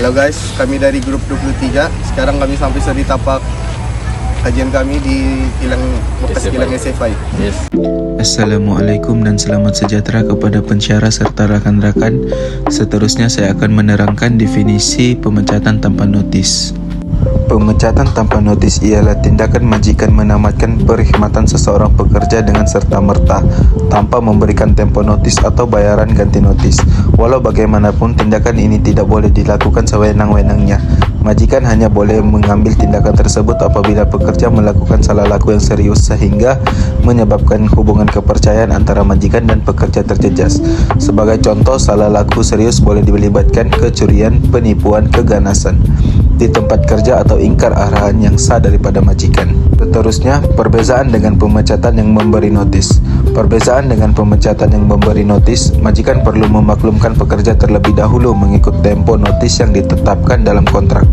Halo guys, kami dari grup 23. Sekarang kami sampai di tapak kajian kami di bekas kilang SFI. Yes. Assalamualaikum dan selamat sejahtera kepada pensyarah serta rakan-rakan. Seterusnya saya akan menerangkan definisi pemecatan tanpa notis. Pemecatan tanpa notis ialah tindakan majikan menamatkan perkhidmatan seseorang pekerja dengan serta-merta tanpa memberikan tempo notis atau bayaran ganti notis. Walau bagaimanapun, tindakan ini tidak boleh dilakukan sewenang-wenangnya. Majikan hanya boleh mengambil tindakan tersebut apabila pekerja melakukan salah laku yang serius sehingga menyebabkan hubungan kepercayaan antara majikan dan pekerja terjejas. Sebagai contoh, salah laku serius boleh melibatkan kecurian, penipuan, keganasan di tempat kerja atau ingkar arahan yang sah daripada majikan. Seterusnya, perbezaan dengan pemecatan yang memberi notis. Perbezaan dengan pemecatan yang memberi notis, majikan perlu memaklumkan pekerja terlebih dahulu mengikut tempo notis yang ditetapkan dalam kontrak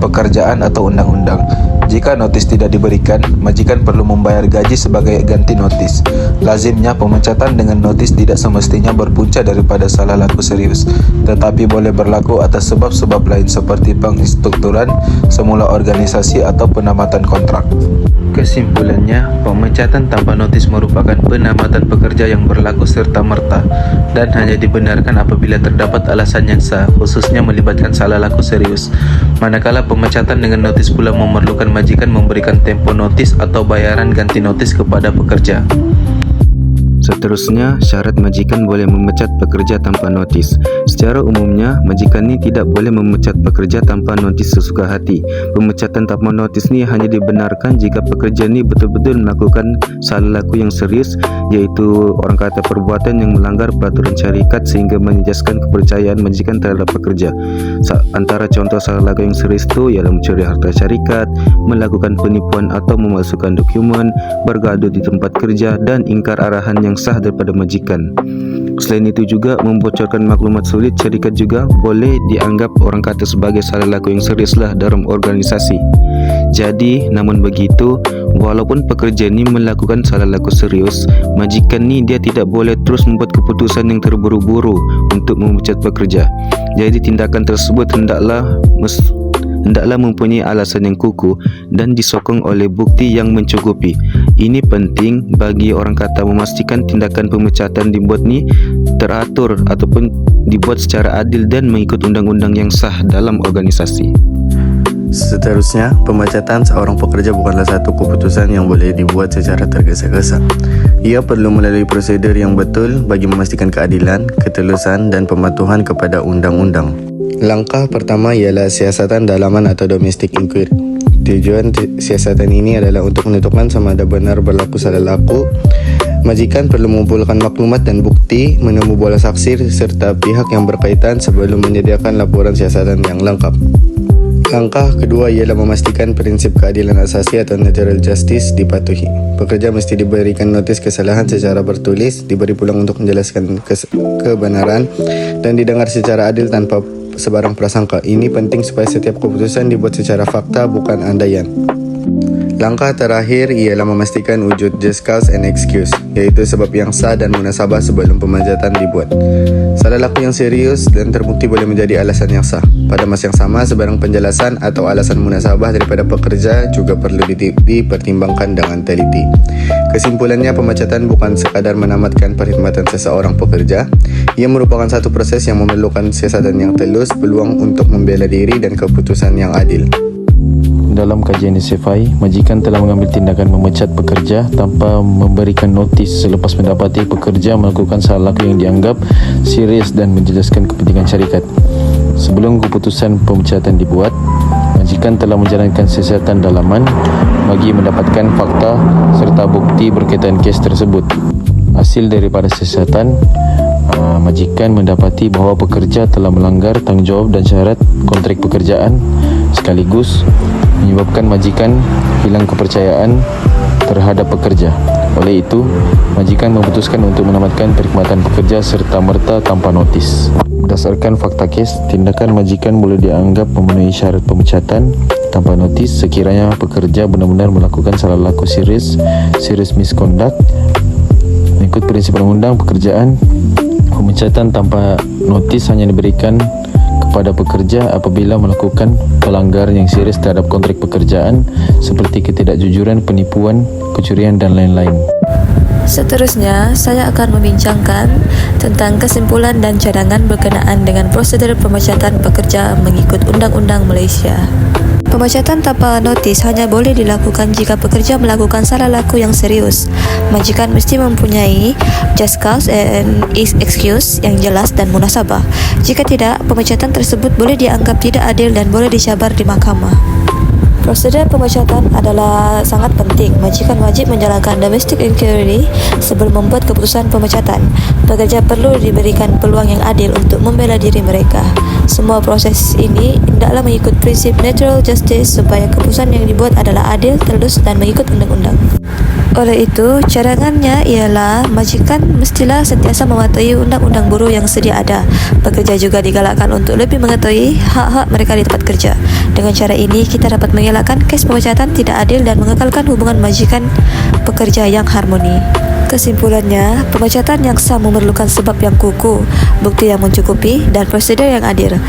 pekerjaan atau undang-undang. Jika notis tidak diberikan, majikan perlu membayar gaji sebagai ganti notis. Lazimnya, pemecatan dengan notis tidak semestinya berpunca daripada salah laku serius, tetapi boleh berlaku atas sebab-sebab lain seperti pengstrukturan semula organisasi atau penamatan kontrak. Kesimpulannya, pemecatan tanpa notis merupakan penamatan pekerja yang berlaku serta-merta dan hanya dibenarkan apabila terdapat alasan yang sah, khususnya melibatkan salah laku serius. Manakala pemecatan dengan notis pula memerlukan majikan memberikan tempo notis atau bayaran ganti notis kepada pekerja. Seterusnya, syarat majikan boleh memecat pekerja tanpa notis. Secara umumnya, majikan ini tidak boleh memecat pekerja tanpa notis sesuka hati. Pemecatan tanpa notis ini hanya dibenarkan jika pekerja ini betul-betul melakukan salah laku yang serius, yaitu orang kata perbuatan yang melanggar peraturan syarikat sehingga menjejaskan kepercayaan majikan terhadap pekerja. Antara contoh salah laku yang serius itu ialah mencuri harta syarikat, melakukan penipuan atau memalsukan dokumen, bergaduh di tempat kerja, dan ingkar arahan yang sah daripada majikan. Selain itu juga, membocorkan maklumat sulit syarikat juga boleh dianggap orang kata sebagai salah laku yang seriuslah dalam organisasi. Jadi, namun begitu, walaupun pekerja ini melakukan salah laku serius, majikan ni dia tidak boleh terus membuat keputusan yang terburu-buru untuk memecat pekerja. Jadi tindakan tersebut hendaklah mempunyai alasan yang kukuh dan disokong oleh bukti yang mencukupi. Ini penting bagi orang kata memastikan tindakan pemecatan dibuat ni teratur ataupun dibuat secara adil dan mengikut undang-undang yang sah dalam organisasi. Seterusnya, pemecatan seorang pekerja bukanlah satu keputusan yang boleh dibuat secara tergesa-gesa. Ia perlu melalui prosedur yang betul bagi memastikan keadilan, ketulusan dan pematuhan kepada undang-undang. Langkah pertama ialah siasatan dalaman atau domestic inquiry. Tujuan siasatan ini adalah untuk menentukan sama ada benar berlaku salah laku. Majikan perlu mengumpulkan maklumat dan bukti, menemu bola saksi serta pihak yang berkaitan sebelum menyediakan laporan siasatan yang lengkap. Langkah kedua ialah memastikan prinsip keadilan asasi atau natural justice dipatuhi. Pekerja mesti diberikan notis kesalahan secara bertulis, diberi peluang untuk menjelaskan kebenaran dan didengar secara adil tanpa sebarang prasangka. Ini penting supaya setiap keputusan dibuat secara fakta, bukan andaian. Langkah terakhir ialah memastikan wujud just cause and excuse, iaitu sebab yang sah dan munasabah sebelum pemecatan dibuat. Salah laku yang serius dan terbukti boleh menjadi alasan yang sah. Pada masa yang sama, sebarang penjelasan atau alasan munasabah daripada pekerja juga perlu dipertimbangkan dengan teliti. Kesimpulannya, pemecatan bukan sekadar menamatkan perkhidmatan seseorang pekerja. Ia merupakan satu proses yang memerlukan siasatan yang telus, peluang untuk membela diri dan keputusan yang adil. Dalam kajian SFI, majikan telah mengambil tindakan memecat pekerja tanpa memberikan notis selepas mendapati pekerja melakukan salah laku yang dianggap serius dan menjelaskan kepentingan syarikat. Sebelum keputusan pemecatan dibuat, majikan telah menjalankan siasatan dalaman bagi mendapatkan fakta serta bukti berkaitan kes tersebut. Hasil daripada siasatan, majikan mendapati bahawa pekerja telah melanggar tanggungjawab dan syarat kontrak pekerjaan, sekaligus menyebabkan majikan hilang kepercayaan terhadap pekerja. Oleh itu, majikan memutuskan untuk menamatkan perkhidmatan pekerja serta-merta tanpa notis. Berdasarkan fakta kes, tindakan majikan boleh dianggap memenuhi syarat pemecatan tanpa notis sekiranya pekerja benar-benar melakukan salah laku serius misconduct mengikut prinsip undang-undang pekerjaan. Pemecatan tanpa notis hanya diberikan kepada pekerja apabila melakukan pelanggaran yang serius terhadap kontrak pekerjaan seperti ketidakjujuran, penipuan, kecurian dan lain-lain. Seterusnya, saya akan membincangkan tentang kesimpulan dan cadangan berkenaan dengan prosedur pemecatan pekerja mengikut Undang-Undang Malaysia. Pemecatan tanpa notis hanya boleh dilakukan jika pekerja melakukan salah laku yang serius. Majikan mesti mempunyai just cause and excuse yang jelas dan munasabah. Jika tidak, pemecatan tersebut boleh dianggap tidak adil dan boleh dicabar di mahkamah. Prosedur pemecatan adalah sangat penting. Majikan wajib menjalankan domestic inquiry sebelum membuat keputusan pemecatan. Pekerja perlu diberikan peluang yang adil untuk membela diri mereka. Semua proses ini hendaklah mengikut prinsip natural justice supaya keputusan yang dibuat adalah adil, telus dan mengikut undang-undang. Oleh itu, cadangannya ialah majikan mestilah sentiasa mematuhi undang-undang buruh yang sedia ada. Pekerja juga digalakkan untuk lebih mengetahui hak-hak mereka di tempat kerja. Dengan cara ini, kita dapat mengelakkan kes pemecatan tidak adil dan mengekalkan hubungan majikan pekerja yang harmoni. Kesimpulannya, pemecatan yang sah memerlukan sebab yang kukuh, bukti yang mencukupi dan prosedur yang adil.